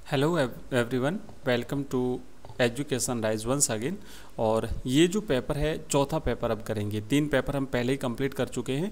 Hello everyone, welcome to education rise once again. और ये जो पेपर है चौथा पेपर अब करेंगे। 3 पेपर हम पहले ही कंप्लीट कर चुके हैं।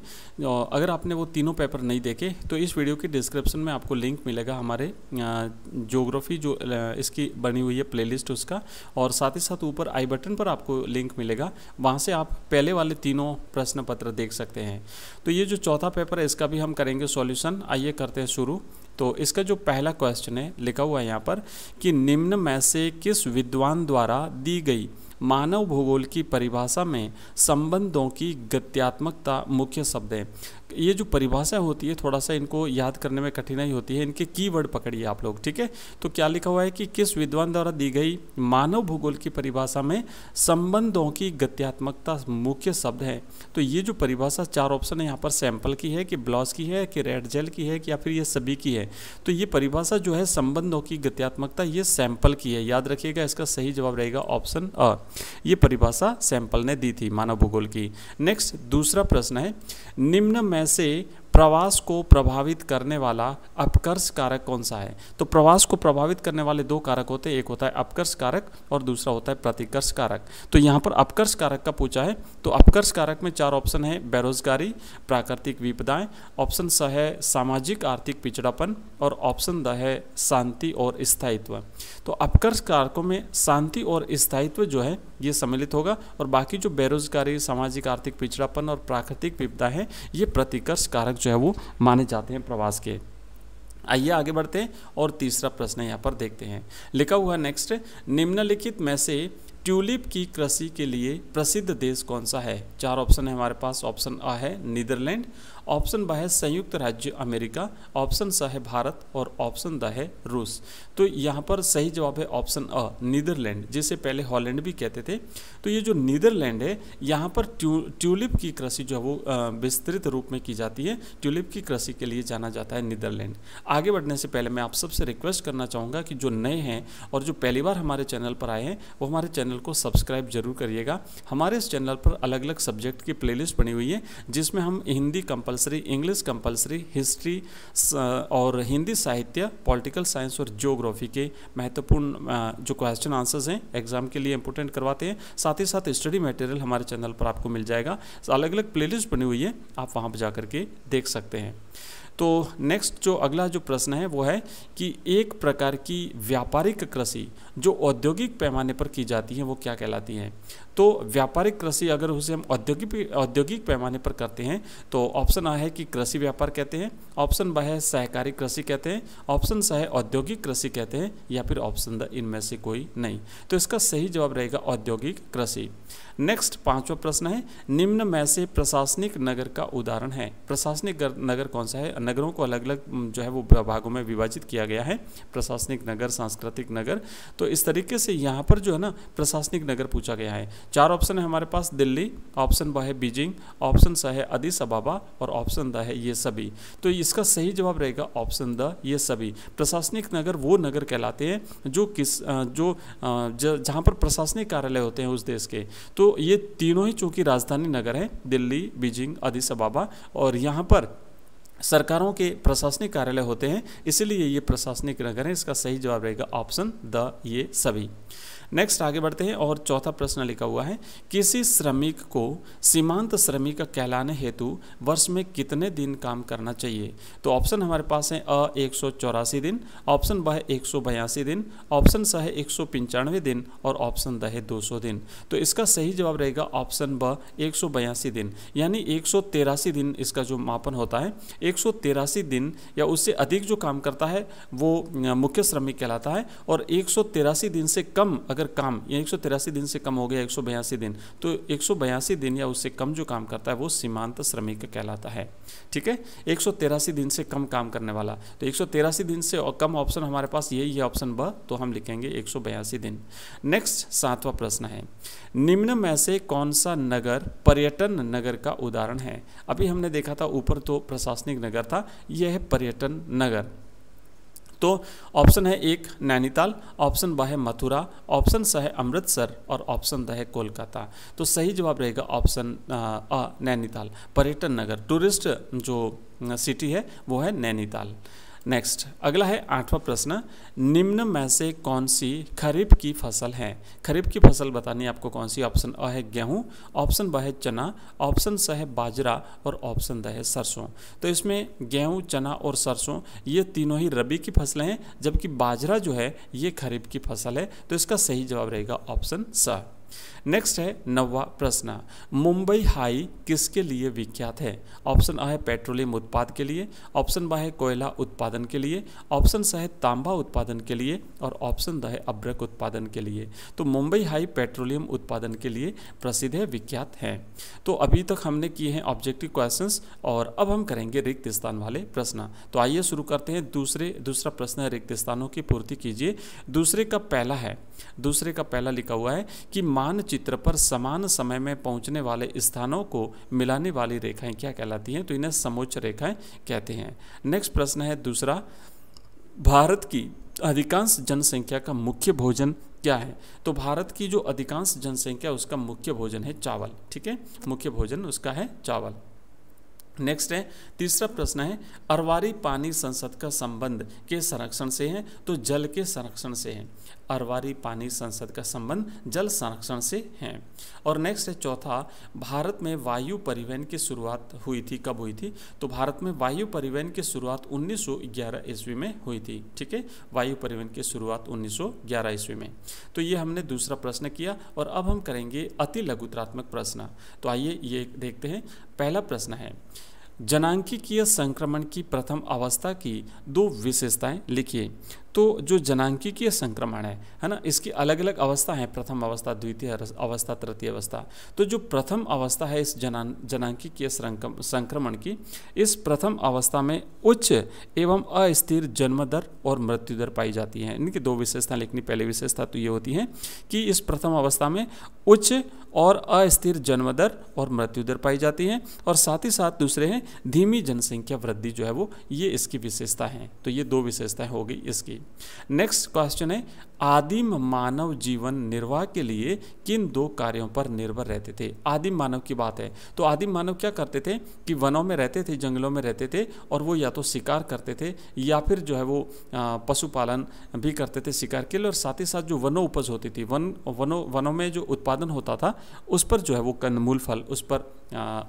अगर आपने वो तीनों पेपर नहीं देखे तो इस वीडियो की डिस्क्रिप्शन में आपको लिंक मिलेगा हमारे ज्योग्राफी जो इसकी बनी हुई है प्लेलिस्ट उसका, और साथ ही साथ ऊपर आई बटन पर आपको लिंक मिलेगा, वहाँ से आप पहले वाले तीनों प्रश्न पत्र देख सकते हैं। तो ये जो चौथा पेपर है इसका भी हम करेंगे सॉल्यूशन। आइए करते हैं शुरू। तो इसका जो पहला क्वेश्चन है लिखा हुआ है यहाँ पर कि निम्न में से किस विद्वान द्वारा दी गई मानव भूगोल की परिभाषा में संबंधों की गत्यात्मकता मुख्य शब्द है। ये जो परिभाषा होती है थोड़ा सा इनको याद करने में कठिनाई होती है, इनके कीवर्ड पकड़िए आप लोग, ठीक है। तो क्या लिखा हुआ है कि किस विद्वान द्वारा दी गई मानव भूगोल की परिभाषा में संबंधों की गत्यात्मकता मुख्य शब्द है। तो ये जो परिभाषा 4 ऑप्शन है यहाँ पर सैंपल की है कि ब्लॉस की है कि रेड जेल की है कि या फिर ये सभी की है। तो ये परिभाषा जो है संबंधों की गत्यात्मकता ये सैंपल की है, याद रखिएगा। इसका सही जवाब रहेगा ऑप्शन अ। ये परिभाषा सैंपल ने दी थी मानव भूगोल की। नेक्स्ट दूसरा प्रश्न है, निम्न में से प्रवास को प्रभावित करने वाला अपकर्ष कारक कौन सा है। तो प्रवास को प्रभावित करने वाले 2 कारक होते हैं, एक होता है अपकर्ष कारक और दूसरा होता है प्रतिकर्ष कारक। तो यहाँ पर अपकर्ष कारक का पूछा है, तो अपकर्ष कारक में 4 ऑप्शन है, बेरोजगारी, प्राकृतिक विपदाएं, ऑप्शन स है सामाजिक आर्थिक पिछड़ापन, और ऑप्शन द है शांति और स्थायित्व। तो अपकर्ष कारकों में शांति और स्थायित्व जो है ये सम्मिलित होगा, और बाकी जो बेरोजगारी, सामाजिक आर्थिक पिछड़ापन और प्राकृतिक विपदा है ये प्रतिकर्ष कारक जो है वो माने जाते हैं प्रवास के। आइए आगे बढ़ते हैं और तीसरा प्रश्न यहाँ पर देखते हैं। लिखा हुआ नेक्स्ट, निम्नलिखित में से ट्यूलिप की कृषि के लिए प्रसिद्ध देश कौन सा है। 4 ऑप्शन है हमारे पास। ऑप्शन अ है नीदरलैंड, ऑप्शन ब है संयुक्त राज्य अमेरिका, ऑप्शन स है भारत और ऑप्शन द है रूस। तो यहाँ पर सही जवाब है ऑप्शन अ नीदरलैंड, जिसे पहले हॉलैंड भी कहते थे। तो ये जो नीदरलैंड है यहाँ पर ट्यूलिप की कृषि जो है वो विस्तृत रूप में की जाती है। ट्यूलिप की कृषि के लिए जाना जाता है नीदरलैंड। आगे बढ़ने से पहले मैं आप सबसे रिक्वेस्ट करना चाहूँगा कि जो नए हैं और जो पहली बार हमारे चैनल पर आए हैं वो हमारे चैनल को सब्सक्राइब जरूर करिएगा। हमारे इस चैनल पर अलग अलग सब्जेक्ट की प्लेलिस्ट बनी हुई है, जिसमें हम Hindi compulsory, English compulsory, history और हिंदी साहित्य, पॉलिटिकल साइंस और ज्योग्राफी के महत्वपूर्ण जो क्वेश्चन आंसर्स हैं एग्जाम के लिए इंपोर्टेंट करवाते हैं। साथ ही साथ स्टडी मटेरियल हमारे चैनल पर आपको मिल जाएगा। अलग अलग प्लेलिस्ट बनी हुई है, आप वहाँ पर जा करके देख सकते हैं। तो नेक्स्ट जो अगला जो प्रश्न है वो है कि एक प्रकार की व्यापारिक कृषि जो औद्योगिक पैमाने पर की जाती है वो क्या कहलाती है। तो व्यापारिक कृषि अगर उसे हम औद्योगिक पैमाने पर करते हैं तो ऑप्शन आ है कि कृषि व्यापार कहते हैं, ऑप्शन ब है सहकारी कृषि कहते हैं, ऑप्शन स है औद्योगिक कृषि कहते हैं, या फिर ऑप्शन द इनमें से कोई नहीं। तो इसका सही जवाब रहेगा औद्योगिक कृषि। नेक्स्ट 5वां प्रश्न है, निम्न में से प्रशासनिक नगर का उदाहरण है। प्रशासनिक नगर कौन सा है। नगरों को अलग अलग जो है वो भागों में विभाजित किया गया है, प्रशासनिक नगर, सांस्कृतिक नगर। तो इस तरीके से यहाँ पर जो है ना प्रशासनिक नगर पूछा गया है। 4 ऑप्शन है हमारे पास, दिल्ली, ऑप्शन ब है बीजिंग, ऑप्शन स है अदिस अबाबा और ऑप्शन द है ये सभी। तो इसका सही जवाब रहेगा ऑप्शन द ये सभी। प्रशासनिक नगर वो नगर कहलाते हैं जो जहाँ पर प्रशासनिक कार्यालय होते हैं उस देश के। तो ये तीनों ही चूंकि राजधानी नगर हैं, दिल्ली, बीजिंग, अदिस अबाबा, और यहाँ पर सरकारों के प्रशासनिक कार्यालय होते हैं, इसलिए ये प्रशासनिक नगर है। इसका सही जवाब रहेगा ऑप्शन द ये सभी। नेक्स्ट आगे बढ़ते हैं और चौथा प्रश्न लिखा हुआ है, किसी श्रमिक को सीमांत श्रमिक कहलाने हेतु वर्ष में कितने दिन काम करना चाहिए। तो ऑप्शन हमारे पास है अ 184 दिन, ऑप्शन ब है 182 दिन, ऑप्शन स है 195 दिन और ऑप्शन द है 200 दिन। तो इसका सही जवाब रहेगा ऑप्शन ब 182 दिन, यानी 183 दिन इसका जो मापन होता है। 183 दिन या उससे अधिक जो काम करता है वो मुख्य श्रमिक कहलाता है, और 183 दिन से कम अगर काम या 183 दिन से कम हो गया 182 दिन, तो 182 दिन या उससे कम जो काम करता है वो सीमांत श्रमिक कहलाता है। ठीक है, 183 दिन से कम काम करने वाला। तो 183 दिन से और कम ऑप्शन हमारे पास यही है ऑप्शन ब, तो हम लिखेंगे 182 दिन। नेक्स्ट 7वां प्रश्न है, निम्न में से कौन सा नगर पर्यटन नगर का उदाहरण है। अभी हमने देखा था ऊपर तो प्रशासनिक नगर था, यह है पर्यटन नगर। तो ऑप्शन है 1 नैनीताल, ऑप्शन ब है मथुरा, ऑप्शन स है अमृतसर और ऑप्शन द है कोलकाता। तो सही जवाब रहेगा ऑप्शन नैनीताल। पर्यटन नगर, टूरिस्ट जो सिटी है वो है नैनीताल। नेक्स्ट अगला है 8वां प्रश्न, निम्न में से कौन सी खरीफ की फसल है? खरीफ की फसल बतानी है आपको कौन सी? ऑप्शन अ है गेहूं, ऑप्शन ब है चना, ऑप्शन स है बाजरा और ऑप्शन द है सरसों। तो इसमें गेहूं, चना और सरसों ये तीनों ही रबी की फसलें हैं, जबकि बाजरा जो है ये खरीफ की फसल है। तो इसका सही जवाब रहेगा ऑप्शन स। नेक्स्ट है 9वां प्रश्न, मुंबई हाई किसके लिए विख्यात है? ऑप्शन अ है पेट्रोलियम उत्पाद के लिए, ऑप्शन ब है कोयला उत्पादन के लिए, ऑप्शन स है तांबा उत्पादन के लिए और ऑप्शन द है अभ्रक उत्पादन के लिए। तो मुंबई हाई पेट्रोलियम उत्पादन के लिए प्रसिद्ध है, विख्यात है। तो अभी तक हमने किए हैं ऑब्जेक्टिव क्वेश्चंस और अब हम करेंगे रिक्त स्थान वाले प्रश्न। तो आइए शुरू करते हैं। दूसरा प्रश्न है रिक्त स्थानों की पूर्ति कीजिए। दूसरे का पहला लिखा हुआ है कि मानचित्र पर समान समय में पहुंचने वाले स्थानों को मिलाने वाली रेखाएं क्या कहलाती हैं? तो इन्हें समोच्च रेखाएं कहते हैं। नेक्स्ट प्रश्न है दूसरा, भारत की अधिकांश जनसंख्या का मुख्य भोजन क्या है? तो भारत की जो अधिकांश जनसंख्या उसका मुख्य भोजन है चावल। ठीक है, मुख्य भोजन उसका है चावल। नेक्स्ट है तीसरा प्रश्न है, अरवारी पानी संसद का संबंध के संरक्षण से है? तो जल के संरक्षण से है। अरवारी पानी संसद का संबंध जल संरक्षण से है। और नेक्स्ट है चौथा, भारत में वायु परिवहन की शुरुआत हुई थी, कब हुई थी? तो भारत में वायु परिवहन की शुरुआत 1911 ईस्वी में हुई थी। ठीक है, वायु परिवहन की शुरुआत 1911 ईस्वी में। तो ये हमने दूसरा प्रश्न किया और अब हम करेंगे अति लघुत्रात्मक प्रश्न। तो आइए ये देखते हैं। पहला प्रश्न है, जनांकीय संक्रमण की प्रथम अवस्था की 2 विशेषताएं लिखिए। तो जो जनांकीय संक्रमण है ना, इसकी अलग अलग अवस्था है, प्रथम अवस्था, द्वितीय अवस्था, तृतीय अवस्था। तो जो प्रथम अवस्था है इस जनांकीय संक्रमण की, इस प्रथम अवस्था में उच्च एवं अस्थिर जन्म दर और मृत्यु दर पाई जाती है। इनकी 2 विशेषता लिखनी। पहली विशेषता तो ये होती है कि इस प्रथम अवस्था में उच्च और अस्थिर जन्म दर और मृत्यु दर पाई जाती है, और साथ ही साथ दूसरे हैं धीमी जनसंख्या वृद्धि जो है वो, ये इसकी विशेषता है। तो ये 2 विशेषताएं हो गई इसकी। नेक्स्ट क्वेश्चन है, आदिम मानव जीवन निर्वाह के लिए किन 2 कार्यों पर निर्भर रहते थे? आदिम मानव की बात है। तो आदिम मानव क्या करते थे कि वनों में रहते थे, जंगलों में रहते थे, और वो या तो शिकार करते थे या फिर जो है वो पशुपालन भी करते थे शिकार के लिए, और साथ ही साथ जो वनों उपज होती थी, वनों में जो उत्पादन होता था उस पर जो है वो कंदमूल फल, उस पर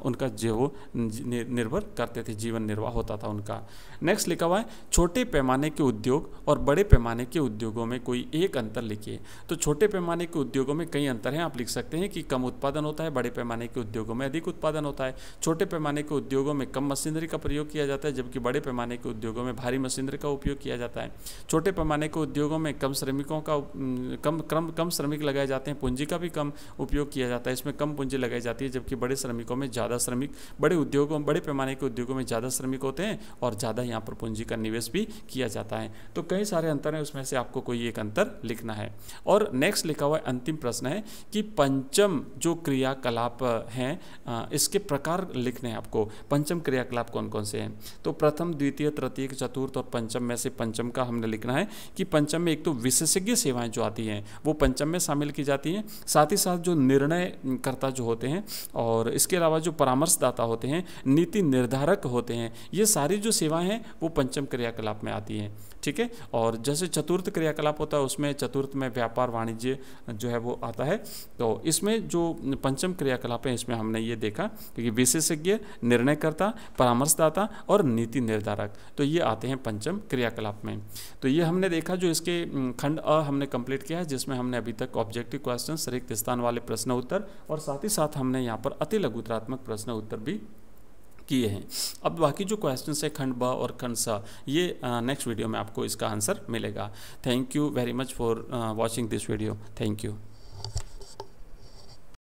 उनका जो वो निर्भर करते थे, जीवन निर्वाह होता था उनका। नेक्स्ट लिखा हुआ है, छोटे पैमाने के उद्योग और बड़े पैमाने के उद्योगों में कोई एक अंतर लिखिए। तो छोटे पैमाने के उद्योगों में कई अंतर हैं। आप लिख सकते हैं कि कम उत्पादन होता है, बड़े पैमाने के उद्योगों में अधिक उत्पादन होता है। छोटे पैमाने के उद्योगों में कम मशीनरी का प्रयोग किया जाता है, जबकि बड़े पैमाने के उद्योगों में भारी मशीनरी का उपयोग किया जाता है। छोटे पैमाने के उद्योगों में कम श्रमिक लगाए जाते हैं, पूंजी का भी कम उपयोग किया जाता है, इसमें कम पूंजी लगाई जाती है, जबकि बड़े श्रमिकों में ज़्यादा श्रमिक, बड़े पैमाने के उद्योगों में ज़्यादा श्रमिक होते हैं और ज़्यादा यहाँ पर पूंजी का निवेश भी किया जाता है। तो कई सारे अंतर हैं, उसमें से आपको कोई एक अंतर लिखना है। और नेक्स्ट लिखा हुआ है, अंतिम प्रश्न है कि पंचम जो क्रियाकलाप हैं इसके प्रकार लिखने हैं आपको। पंचम क्रियाकलाप कौन कौन से हैं? तो प्रथम, द्वितीय, तृतीय, चतुर्थ और पंचम में से पंचम का हमने लिखना है कि पंचम में एक तो विशेषज्ञ सेवाएं जो आती हैं वो पंचम में शामिल की जाती हैं, साथ ही साथ जो निर्णयकर्ता जो होते हैं और इसके अलावा जो परामर्शदाता होते हैं, नीति निर्धारक होते हैं, ये सारी जो सेवाएं हैं वो पंचम क्रियाकलाप में आती हैं। ठीक है, और जैसे चतुर्थ क्रियाकलाप होता है उसमें चतुर्थ में व्यापार वाणिज्य जो है वो आता है। तो इसमें जो पंचम क्रियाकलाप है इसमें हमने ये देखा कि विशेषज्ञ, निर्णयकर्ता, परामर्शदाता और नीति निर्धारक, तो ये आते हैं पंचम क्रियाकलाप में। तो ये हमने देखा, जो इसके खंड अ हमने कंप्लीट किया है, जिसमें हमने अभी तक ऑब्जेक्टिव क्वेश्चन, रिक्त स्थान वाले प्रश्न उत्तर और साथ ही साथ हमने यहाँ पर अति लघुत्रात्मक प्रश्न उत्तर भी किए हैं। अब बाकी जो क्वेश्चंस है खंड ब और खंड स, ये नेक्स्ट वीडियो में आपको इसका आंसर मिलेगा। Thank you very much for watching this video. Thank you.